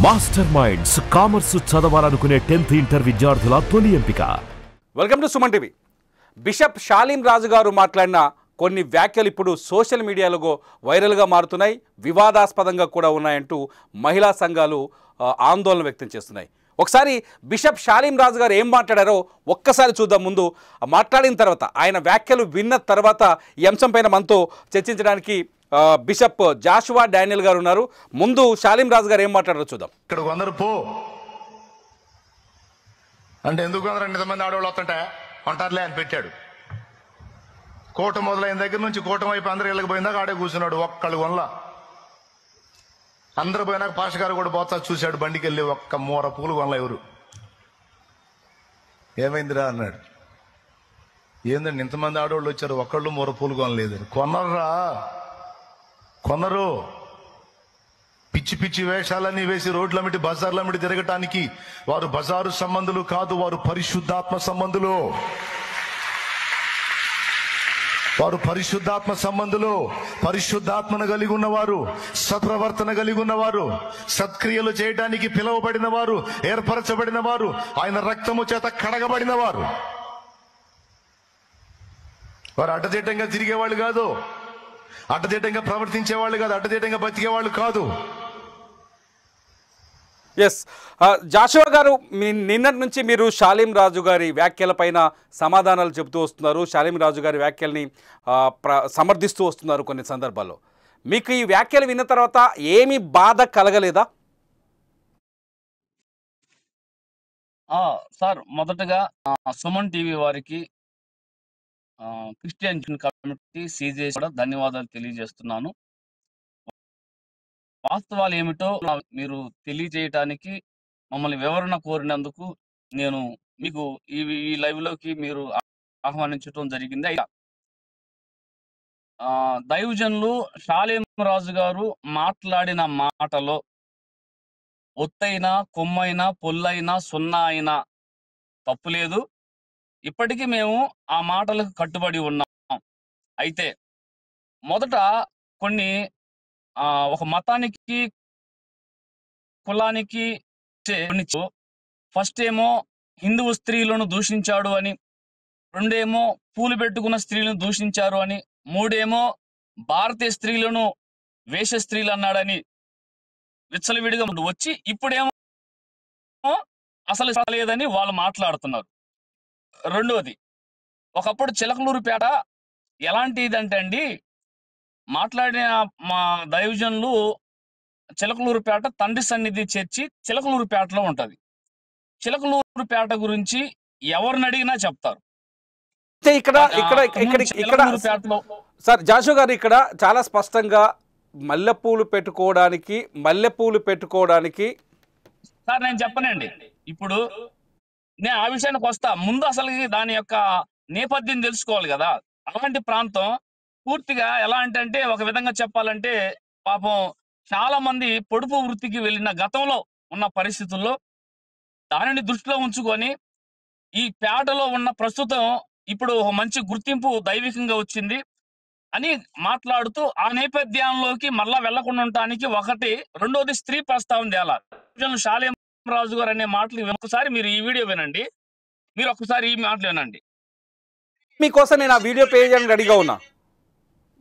Master minds commerce చదవాలనుకునే 10th inter విద్యార్థుల తొలి ఎంపిక. Welcome to Suman TV. Bishop Shalem Raju garu మాట్లాడిన కొన్ని వ్యాఖ్యలు ఇప్పుడు సోషల్ మీడియాలో వైరల్గా మారుతున్నాయి, వివాదాస్పదంగా కూడా ఉన్నాయంటూ మహిళా సంఘాలు ఆందోళన వ్యక్తం చేస్తున్నాయి. ఒకసారి బిషప్ షాలీం రాజు గారు ఏం మాట్లాడారో ఒక్కసారి చూద్దాం. ముందు మాట్లాడిన తర్వాత ఆయన వ్యాఖ్యలు విన్న తర్వాత ఈ అంశం పైన మనతో చర్చించడానికి బిషప్ జాషువా డానియల్ గారు ఉన్నారు. ముందు షాలీం రాజు గారు ఏం మాట్లాడారో చూద్దాం. ఇక్కడ కొందరు పో అంటే ఎందుకు కొందరు ఇంతమంది ఆడవాళ్ళు వస్తుంటే ఉంటారులే అని పెట్టాడు. కోట మొదలైన దగ్గర నుంచి కూటమి వైపు అందరూ ఇళ్ళకి పోయిందాక ఆడే కూర్చున్నాడు. ఒక్కళ్ళు కొనలా. అందరు పోయినాక పాష గారు కూడా పోతా చూశాడు. బండికి వెళ్ళి ఒక్క మూర పూలు కొనలా. ఎవరు ఏమైందిరా అన్నాడు. ఏందండి ఇంతమంది ఆడవాళ్ళు వచ్చారు, ఒక్కళ్ళు మూర పూలు కొనలేదు. కొనర్రా, కొనరు. పిచ్చి పిచ్చి వేషాలన్నీ వేసి రోడ్లమిటి బజార్లమిటి తిరగటానికి వారు బజారు సంబంధులు కాదు, వారు పరిశుద్ధాత్మ సంబంధులు. వారు పరిశుద్ధాత్మ సంబంధులు. పరిశుద్ధాత్మను కలిగి ఉన్నవారు, సత్ప్రవర్తన కలిగి ఉన్నవారు, సత్క్రియలు చేయడానికి పిలువబడిన వారు, ఏర్పరచబడిన వారు, ఆయన రక్తము చేత కడగబడిన వారు. వారు అడ్డదిడ్డంగా తిరిగేవాళ్ళు కాదు, అడ్డదిడ్డంగా ప్రవర్తించేవాళ్ళు కాదు, అడ్డదిడ్డంగా బతికేవాళ్ళు కాదు. ఎస్, జాషువా గారు, నిన్నటి నుంచి మీరు షాలీం రాజు గారి వ్యాఖ్యలపైన సమాధానాలు చెబుతూ వస్తున్నారు. షాలీం రాజు గారి వ్యాఖ్యల్ని సమర్థిస్తూ వస్తున్నారు కొన్ని సందర్భాల్లో. మీకు ఈ వ్యాఖ్యలు విన్న తర్వాత ఏమి బాధ కలగలేదా? సార్, మొదటగా సుమన్ టీవీ వారికి, క్రిస్టియన్ కమ్యూనిటీ సీజే కూడా ధన్యవాదాలు తెలియజేస్తున్నాను. వాస్తవాలు ఏమిటో మీరు తెలియజేయటానికి మమ్మల్ని వివరణ కోరినందుకు నేను మీకు ఈ లైవ్ లోకి మీరు ఆహ్వానించడం జరిగింది. దైవజనులు షాలీం రాజు గారు మాట్లాడిన మాటలో ఒత్తైనా, కొమ్మైనా, పొల్లైనా, సున్నా అయినా తప్పులేదు. ఇప్పటికీ మేము ఆ మాటలకు కట్టుబడి ఉన్నాం. అయితే మొదట కొన్ని ఒక మతానికి, కులానికి ఫస్ట్ ఏమో హిందువు స్త్రీలను దూషించాడు అని, రెండేమో పూలు పెట్టుకున్న స్త్రీలను దూషించారు అని, మూడేమో భారతీయ స్త్రీలను వేష స్త్రీలు అన్నాడని విచ్చలవిడిగా వచ్చి ఇప్పుడేమో అసలు లేదని వాళ్ళు మాట్లాడుతున్నారు. రెండోది, ఒకప్పుడు చిలకలూరుపేట ఎలాంటిదంటే అండి, మాట్లాడిన మా దైవజనులు చిలకలూరుపేట తండ్రి సన్నిధి చర్చి చిలకలూరుపేటలో ఉంటది. చిలకలూరుపేట గురించి ఎవరిని అడిగినా చెప్తారు. సార్ జాషువా గారు, ఇక్కడ చాలా స్పష్టంగా మల్లెపూలు పెట్టుకోవడానికి సార్ నేను చెప్పనండి. ఇప్పుడు నేను ఆ విషయానికి వస్తా. ముందు అసలు దాని యొక్క నేపథ్యం తెలుసుకోవాలి కదా. అలాంటి ప్రాంతం పూర్తిగా ఎలా అంటే ఒక విధంగా చెప్పాలంటే పాపం చాలా మంది పొడుపు వృత్తికి వెళ్ళిన గతంలో ఉన్న పరిస్థితుల్లో దానిని దృష్టిలో ఉంచుకొని ఈ పేటలో ఉన్న ప్రస్తుతం ఇప్పుడు ఒక మంచి గుర్తింపు దైవికంగా వచ్చింది అని మాట్లాడుతూ ఆ నేపథ్యంలోకి మళ్ళా వెళ్లకుండా ఉండటానికి ఒకటి. రెండోది, స్త్రీ ప్రస్తావన తేలా. షాలీం రాజు గారు అనే మాటలు ఒకసారి మీరు ఈ వీడియో వినండి, మీరు ఒకసారి ఈ మాటలు వినండి. మీకోసం నేను ఆ వీడియో ప్లే చేయడానికి రెడీగా ఉన్నా.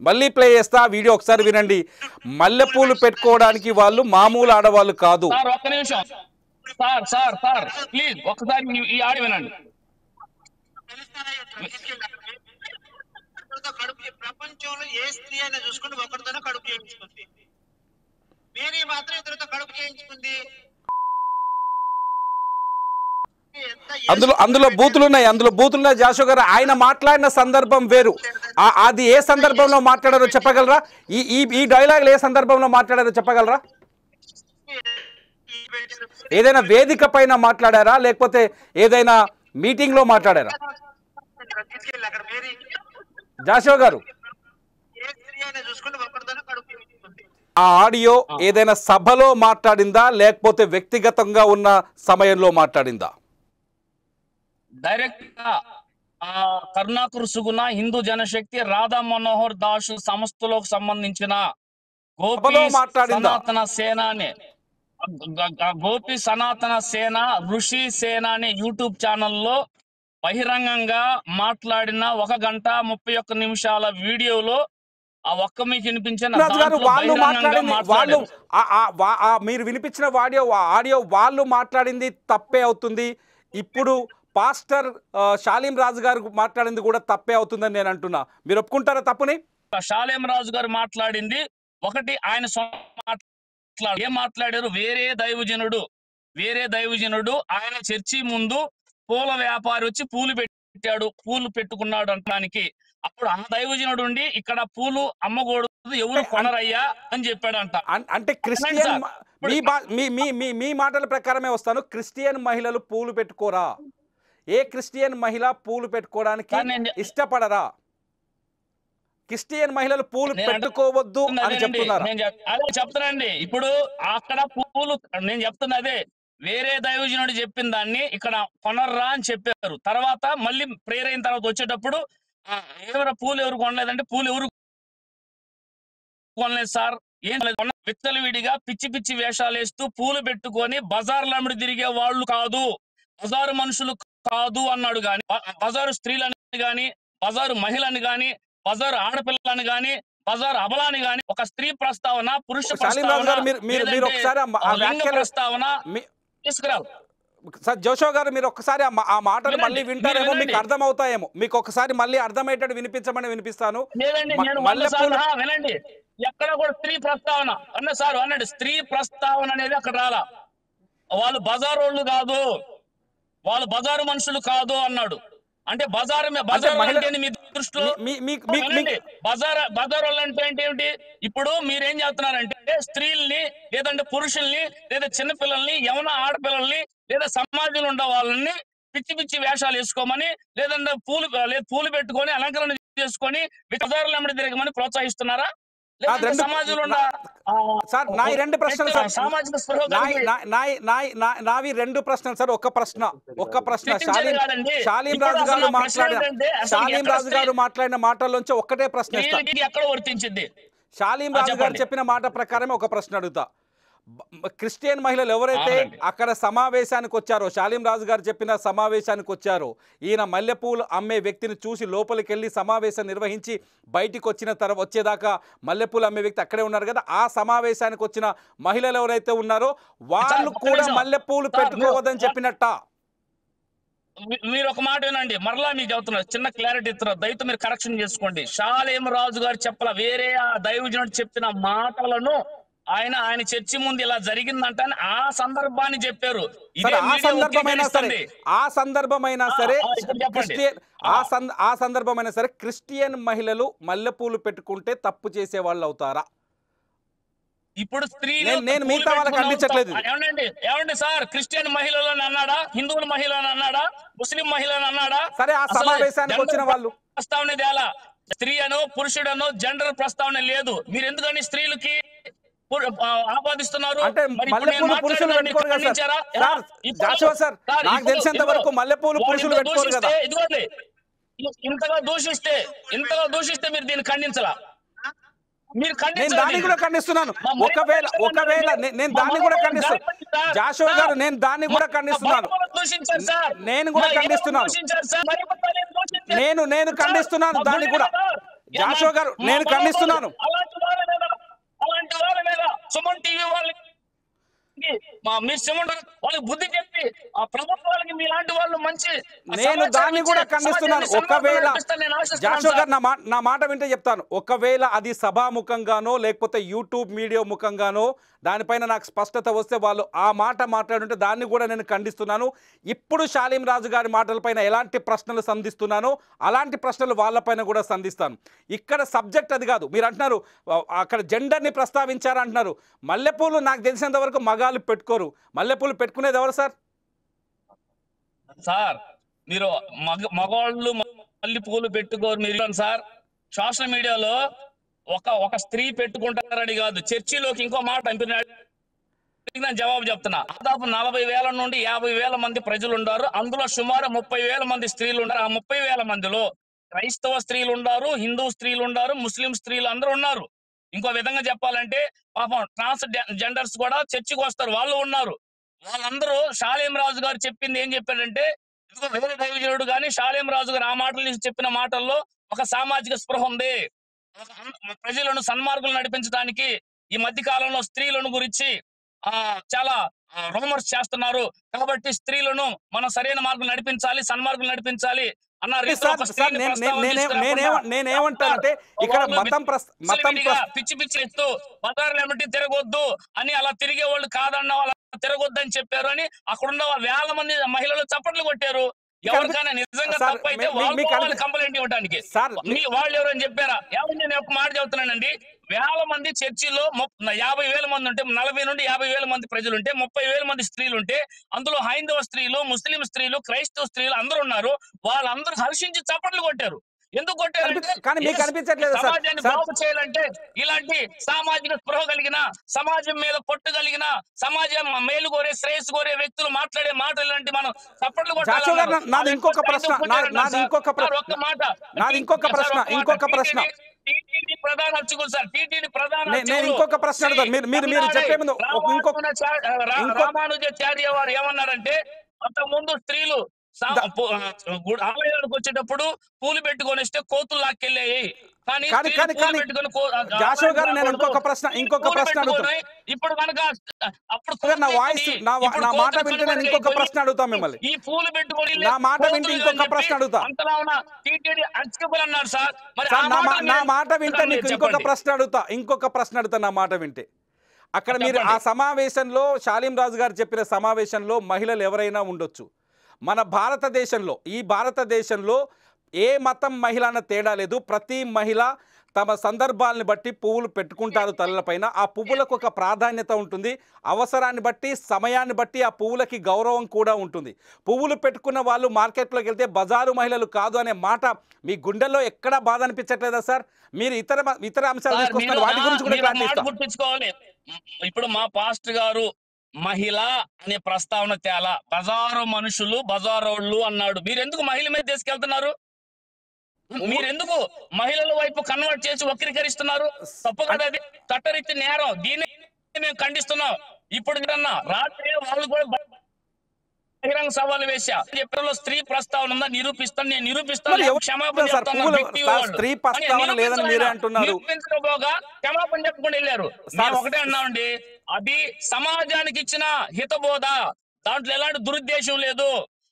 మళ్ళీ ప్లే చేస్తా, వీడియో ఒకసారి వినండి. మల్లెపూలు పెట్టుకోవడానికి వాళ్ళు మామూలు ఆడవాళ్ళు కాదు. సార్ ఒక్క నిమిషం సార్ ప్లీజ్ ఒకసారి ఈ ఆడియో వినండి. ప్రపంచంలో ఏ స్త్రీ అయినా చూసుకుంటే ఒకరితోనే కడుపు చేయించుకుంది. మేరీ మాత్రం ఇద్దరితో కడుపు చేయించుకుంది. అందులో బూతులున్నాయి జాషువా గారు. ఆయన మాట్లాడిన సందర్భం వేరు. అది ఏ సందర్భంలో మాట్లాడారో చెప్పగలరా? ఈ డైలాగ్ ఏ సందర్భంలో మాట్లాడారో చెప్పగలరా? ఏదైనా వేదిక పైన మాట్లాడారా, లేకపోతే ఏదైనా మీటింగ్ లో మాట్లాడారా? జాషువా గారు, ఆ ఆడియో ఏదైనా సభలో మాట్లాడిందా, లేకపోతే వ్యక్తిగతంగా ఉన్న సమయంలో మాట్లాడిందా? డైరెక్ట్ గా కరుణాకర్ సుగుణ, హిందూ జనశక్తి, రాధా మనోహర్ దాస్ సంస్థలకు సంబంధించిన గోపి సనాతన సేనాని గోపి సనాతన సేన ఋషి సేన అనే యూట్యూబ్ ఛానల్లో బహిరంగంగా మాట్లాడిన 1 గంట 31 నిమిషాల వీడియోలో ఆ ఒక్క మీకు వినిపించిన రాజు గారు దాంట్లో వాళ్ళు బహిరంగంగా మాట్లాడింది వాళ్ళు మాట్లాడారు. మీరు వినిపించిన ఆడియో వాళ్ళు మాట్లాడింది తప్పే అవుతుంది. ఇప్పుడు పాస్టర్ షాలీం రాజు గారు మాట్లాడింది కూడా తప్పే అవుతుందని నేను అంటున్నా. మీరు ఒప్పుకుంటారా తప్పుని? షాలేం రాజు గారు మాట్లాడింది ఒకటి, ఆయన ఏం మాట్లాడారు, వేరే దైవజనుడు ఆయన చర్చి ముందు పూల వ్యాపారి వచ్చి పూలు పెట్టాడు, పూలు పెట్టుకున్నాడు అంటానికి, అప్పుడు ఆ దైవజనుడు ఉండి ఇక్కడ పూలు అమ్మకూడదు, ఎవరు కొనరయ్యా అని చెప్పాడంట. అంటే క్రిస్టియన్ మీ మాటల ప్రకారమే వస్తాను. క్రిస్టియన్ మహిళలు పూలు పెట్టుకోరా? ఏ క్రిస్టియన్ మహిళ పూలు పెట్టుకోవడానికి ఇష్టపడరా? క్రిస్టియన్ మహిళలు పూలు పెట్టుకోవద్దు అని చెప్తున్నారు. అదే చెప్తానండి. ఇప్పుడు అక్కడ పూలు నేను చెప్తున్నా అదే, వేరే దైవజనుడు చెప్పిన దాన్ని ఇక్కడ కొనర్రా అని చెప్పారు. తర్వాత మళ్ళీ ప్రేయర్ అయిన తర్వాత వచ్చేటప్పుడు పూలు ఎవరు కొనలేదంటే, పూలు ఎవరు కొనలేదు సార్, ఏం విత్తలు విడిగా పిచ్చి పిచ్చి వేషాలు వేస్తూ పూలు పెట్టుకొని బజార్లమ్మడి తిరిగే వాళ్ళు కాదు, బజారు మనుషులు కాదు అన్నాడు. గాని బజారు స్త్రీలని గాని, బజారు మహిళని గాని, బజారు ఆడపిల్లని గాని, బజారు అబలాని గాని, ఒక స్త్రీ ప్రస్తావన, పురుష ప్రస్తావన తీసుకురావు. సార్ జోషో గారు, మీరు ఒక్కసారి ఆ మాటలు మళ్ళీ వింటారేమో, మీకు అర్థం అవుతాయేమో. మీకు ఒకసారి మళ్ళీ అర్థమయ్యేటట్టు వినిపించమని వినిపిస్తాను. వినండి, ఎక్కడ కూడా స్త్రీ ప్రస్తావన అన్న సార్ అన్నాడు, స్త్రీ ప్రస్తావన అనేది అక్కడ రాలా. వాళ్ళు బజారు వాళ్ళు కాదు, వాళ్ళు బజారు మనుషులు కాదు అన్నాడు. అంటే బజారు అంటే మీ దృష్టిలో బజారు అంటే ఏంటి? ఇప్పుడు మీరేం చేస్తున్నారంటే పూర్ణాన్ని లేదంటే పురుషుల్ని లేదా చిన్నపిల్లల్ని యవన ఆడపిల్లల్ని లేదా సమాజంలో ఉండే వాళ్ళని పిచ్చి పిచ్చి వేషాలు వేసుకోమని లేదంటే పూలు పెట్టుకొని అలంకరణ చేసుకొని బజారులు అమ్మడి తిరగమని ప్రోత్సహిస్తున్నారా? సమాజంలో సార్ నాయి 2 ప్రశ్నలు సార్, నావి 2 ప్రశ్నలు సార్. ఒక ప్రశ్న షాలీం రాజు గారు మాట్లాడిన మాటల్లోంచి ఒక్కటే ప్రశ్న ఎక్కడ వర్తించింది? షాలీం రాజు గారు చెప్పిన మాట ప్రకారమే ఒక ప్రశ్న అడుగుతా. క్రిస్టియన్ మహిళలు ఎవరైతే అక్కడ సమావేశానికి వచ్చారో, షాలీం రాజు గారు చెప్పిన సమావేశానికి వచ్చారో, ఈయన మల్లెపూలు అమ్మే వ్యక్తిని చూసి లోపలికి వెళ్ళి సమావేశం నిర్వహించి బయటికి వచ్చిన తర్వాత వచ్చేదాకా మల్లెపూలు అమ్మే వ్యక్తి అక్కడే ఉన్నారు కదా, ఆ సమావేశానికి వచ్చిన మహిళలు ఎవరైతే ఉన్నారో వాళ్ళు కూడా మల్లెపూలు పెట్టుకోవద్దని చెప్పినట్ట? మీరు ఒక మాట వినండి, మరలా మీకు చెబుతున్నారు, చిన్న క్లారిటీ ఇస్తున్నారు, దయతో మీరు కరెక్షన్ చేసుకోండి. షాలేం రాజు గారు చెప్పల, వేరే ఆ దైవజనుడు చెప్పిన మాటలను ఆయన చర్చి ముందు ఇలా జరిగిందంట ఆ సందర్భాన్ని చెప్పారు. ఆ సందర్భమైనా సరే క్రిస్టియన్ మహిళలు మల్లెపూలు పెట్టుకుంటే తప్పు చేసే వాళ్ళు అవుతారా? ఇప్పుడు స్త్రీలు నేను మిగతా వాళ్ళకి అందించట్లేదు. ఏమండి సార్, క్రిస్టియన్ మహిళలను అన్నాడా, హిందువుల మహిళలను అన్నాడా, ముస్లిం మహిళలను అన్నాడా? సరే, ఆ సమావేశానికి వచ్చిన వాళ్ళు ప్రస్తావన తేలా. స్త్రీ అనో పురుషుడనో జెండర్ ప్రస్తావన లేదు. మీరు ఎందుకని స్త్రీలకి ఆపాదిస్తున్నారు? అంటే మల్లెపూలు పురుషులు పెట్టుకోరు కదా సార్? జాషువా సార్, నాకు తెలిసినంత వరకు మల్లెపూలు పురుషులు పెట్టుకోరు కదా. ఇదిగోండి, ఇంతగా దూషిస్తే మీరు దీన్ని ఖండించలా? నేను దాన్ని కూడా ఖండిస్తున్నాను. ఒకవేళ నేను దాన్ని కూడా ఖండిస్తున్నాను. జాషువా గారు, నేను దాన్ని కూడా ఖండిస్తున్నాను. నేను కూడా ఖండిస్తున్నాను. నేను ఖండిస్తున్నాను దాన్ని కూడా. జాషువా గారు, నేను ఖండిస్తున్నాను. అలాంటి వాళ్ళ మీద సుమన్ టీవీ వాళ్ళకి మీరు సుమన్ వాళ్ళకి బుద్ధి చెప్పి ఆ ప్రభుత్వాలకి మీలాంటి వాళ్ళు మంచి, నేను దాన్ని కూడా ఖండిస్తున్నాను. ఒకవేళ జాషువా గారు నా మాట వింటే చెప్తాను, ఒకవేళ అది సభాముఖంగానో లేకపోతే యూట్యూబ్ మీడియా ముఖంగానో దానిపైన నాకు స్పష్టత వస్తే వాళ్ళు ఆ మాట మాట్లాడుంటే దాన్ని కూడా నేను ఖండిస్తున్నాను. ఇప్పుడు షాలీం రాజు గారి మాటలపైన ఎలాంటి ప్రశ్నలు సంధిస్తున్నానో అలాంటి ప్రశ్నలు వాళ్ళపైన కూడా సంధిస్తాను. ఇక్కడ సబ్జెక్ట్ అది కాదు. మీరు అంటున్నారు అక్కడ జెండర్ని ప్రస్తావించారంటున్నారు. మల్లెపూలు నాకు తెలిసినంత వరకు మగాళ్ళు పెట్టుకోరు. మల్లెపూలు పెట్టుకునేది ఎవరు సార్? సార్, మీరు మగవాళ్ళు మల్లెపూలు పెట్టుకోరు మీరు సార్. సోషల్ మీడియాలో ఒక స్త్రీ పెట్టుకుంటారని కాదు, చర్చిలోకి ఇంకో మాట నేను జవాబు చెప్తున్నా. దాదాపు 40,000 నుండి 50,000 మంది ప్రజలు ఉన్నారు. అందులో సుమారు 30,000 మంది స్త్రీలు ఉన్నారు. ఆ 30,000 మందిలో క్రైస్తవ స్త్రీలు ఉన్నారు, హిందూ స్త్రీలు ఉన్నారు, ముస్లిం స్త్రీలు అందరూ ఉన్నారు. ఇంకో విధంగా చెప్పాలంటే పాపం ట్రాన్స్ జెండర్స్ కూడా చర్చికి వస్తారు, వాళ్ళు ఉన్నారు. వాళ్ళందరూ షాలేం రాజు గారు చెప్పింది ఏం చెప్పాడంటే, ఇదిగో వేరే దైవజనుడు కానీ షాలేం రాజు గారు ఆ మాటలు చెప్పిన మాటల్లో ఒక సామాజిక స్పృహ ఉంది. ప్రజలను సన్మార్గులు నడిపించడానికి ఈ మధ్య కాలంలో స్త్రీలను గురించి చాలా రూమర్స్ చేస్తున్నారు. కాబట్టి స్త్రీలను మనం సరైన మార్గం నడిపించాలి, సన్మార్గులు నడిపించాలి అన్నారు. నేనేమంటానంటే ఇక్కడ పిచ్చి పిచ్చి ఎత్తు బజార్లు ఏమిటి తిరగొద్దు అని, అలా తిరిగే వాళ్ళు కాదన్న వాళ్ళ తిరగొద్దు అని చెప్పారు అని అక్కడున్న వేల మంది మహిళలు చప్పట్లు కొట్టారు. ఎవరికైనా నిజంగా తప్పైతే వాళ్ళు కంప్లైంట్ ఇవ్వడానికి వాళ్ళు ఎవరని చెప్పారా? నేను ఒక మాట చెబుతున్నానండి, వేల మంది చర్చిలో 50,000 మంది ఉంటే 40 నుండి 50,000 మంది ప్రజలుంటే 30,000 మంది స్త్రీలుంటే అందులో హైందవ స్త్రీలు, ముస్లిం స్త్రీలు, క్రైస్తవ స్త్రీలు అందరూ ఉన్నారు. వాళ్ళందరూ హర్షించి చప్పట్లు కొట్టారు. ఎందుకు కొట్టారంటే సమాజాన్ని బాగు చేయాలంటే ఇలాంటి సామాజిక స్పృహ కలిగిన, సమాజం మీద పట్టు కలిగిన, సమాజం మేలు కోరే, శ్రేయస్సు కోరే వ్యక్తులు మాట్లాడే మాటలు లాంటి మనం చప్పట్లు కొట్టాలి. ఇంకొక ప్రశ్న ప్రధాన అర్చకులు సార్, టీటీడీ ప్రధాన ఇంకొక ప్రశ్న మీరు చెప్పే ముందు రామానుజాచార్య వారు ఏమన్నారంటే, అంతకుముందు స్త్రీలు ఆలయానికి వచ్చేటప్పుడు పూలు పెట్టుకొని వస్తే కోతులు లాక్కెళ్ళాయి. జాషువా గారు నేను ఇంకొక ప్రశ్న అడుగుతాను. ఇప్పుడు కనుక నా మాట వింటే నేను ఇంకొక ప్రశ్న అడుగుతాను మిమ్మల్ని. ఈ పూలు పెట్టుకొని నా మాట వింటే ఇంకొక ప్రశ్న అడుగుతా. అంతలా ఉన్న టీటీడీ అర్చకులు అన్నారు సార్. నా మాట వింటే నీకు ఇంకొక ప్రశ్న అడుగుతా. నా మాట వింటే అక్కడ మీరు ఆ సమావేశంలో షాలీం రాజు గారు చెప్పిన సమావేశంలో మహిళలు ఎవరైనా ఉండొచ్చు. మన భారతదేశంలో ఏ మతం మహిళ అన్న తేడా లేదు. ప్రతి మహిళ తమ సందర్భాలను బట్టి పువ్వులు పెట్టుకుంటారు తలలపైన. ఆ పువ్వులకు ఒక ప్రాధాన్యత ఉంటుంది. అవసరాన్ని బట్టి, సమయాన్ని బట్టి ఆ పువ్వులకి గౌరవం కూడా ఉంటుంది. పువ్వులు పెట్టుకున్న వాళ్ళు మార్కెట్లోకి వెళ్తే బజారు మహిళలు కాదు అనే మాట మీ గుండెల్లో ఎక్కడా బాధ అనిపించట్లేదా సార్? మీరు ఇతర అంశాలు తీసుకొస్తున్నారు, వాటి గురించి కూడా గుర్తించుకోవాలి. ఇప్పుడు మా పాస్టర్ గారు మహిళ అనే ప్రస్తావన తేలా, బజారు మనుషులు బజారోళ్ళు అన్నాడు. మీరెందుకు మహిళ మీద తీసుకెళ్తున్నారు? మీరెందుకు మహిళల వైపు కన్వర్ట్ చేసి వక్రీకరిస్తున్నారు? తప్పు కదా, అది చట్టరీత్యా నేరం. దీన్ని మేము ఖండిస్తున్నాం. ఇప్పుడు రాత్రి వాళ్ళు కూడా బహిరంగ సవాలు వేసా, ఎప్పుడో స్త్రీ ప్రస్తావన ఉందా నిరూపిస్తాను, నేను నిరూపిస్తాను, క్షమాపణ నిరూపించకపోగా క్షమాపణ చెప్పుకొని వెళ్ళారు. మేము ఒకటే అన్నామండి, అది సమాజానికి ఇచ్చిన హితబోధ, దాంట్లో ఎలాంటి దురుద్దేశం లేదు.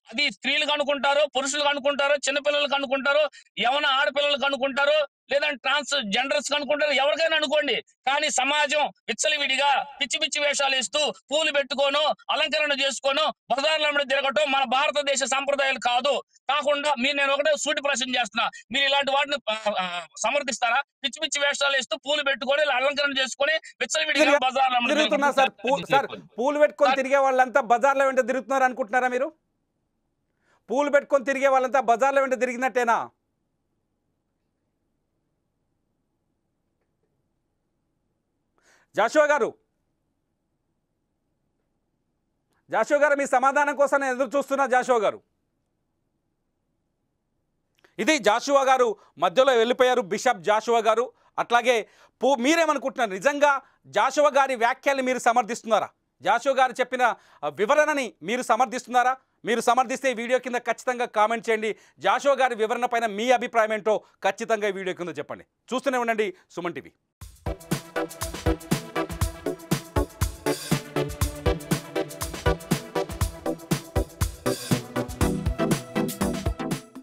అది స్త్రీలకు అనుకుంటారో, పురుషులకు అనుకుంటారో, చిన్నపిల్లలకు అనుకుంటారో, యవన ఆడపిల్లలకు అనుకుంటారో, లేదంటే ట్రాన్స్ జెండర్స్ అనుకుంటారో, ఎవరికైనా అనుకోండి. కానీ సమాజం విచ్చలవిడిగా పిచ్చి పిచ్చి వేషాలు ఇస్తూ పూలు పెట్టుకోను, అలంకరణ చేసుకోను, బజార్ల తిరగటం మన భారతదేశ సంప్రదాయాలు కాకుండా నేను ఒకటే సూటి ప్రశ్న చేస్తున్నా, మీరు ఇలాంటి వాటిని సమర్థిస్తారా? పిచ్చి పిచ్చి వేషాలు ఇస్తూ పూలు పెట్టుకొని అలంకరణ చేసుకొని విచ్చలవిడిగా బజార్ల తిరుగుతున్నారు సార్. పూలు పెట్టుకొని తిరిగే వాళ్ళంతా బజార్ల వెంట తిరుగుతున్నారు అనుకుంటున్నారా మీరు? పూలు పెట్టుకొని తిరిగే వాళ్ళంతా బజార్ల వెంట తిరిగినట్టేనా? జాషువా గారు మీ సమాధానం కోసం నేను ఎదురు చూస్తున్నా. జాషువా గారు, ఇది జాషువా గారు మధ్యలో వెళ్ళిపోయారు, బిషప్ జాషువా గారు. అట్లాగే మీరేమనుకుంటున్నారు? నిజంగా జాషువా గారి వ్యాఖ్యల్ని మీరు సమర్థిస్తున్నారా? జాషువా గారు చెప్పిన వివరణని మీరు సమర్థిస్తున్నారా? మీరు సమర్థిస్తే ఈ వీడియో కింద ఖచ్చితంగా కామెంట్ చేయండి. జాషువా గారి వివరణ పైన మీ అభిప్రాయం ఏంటో ఖచ్చితంగా ఈ వీడియో కింద చెప్పండి. చూస్తూనే ఉండండి సుమన్ టీవీ.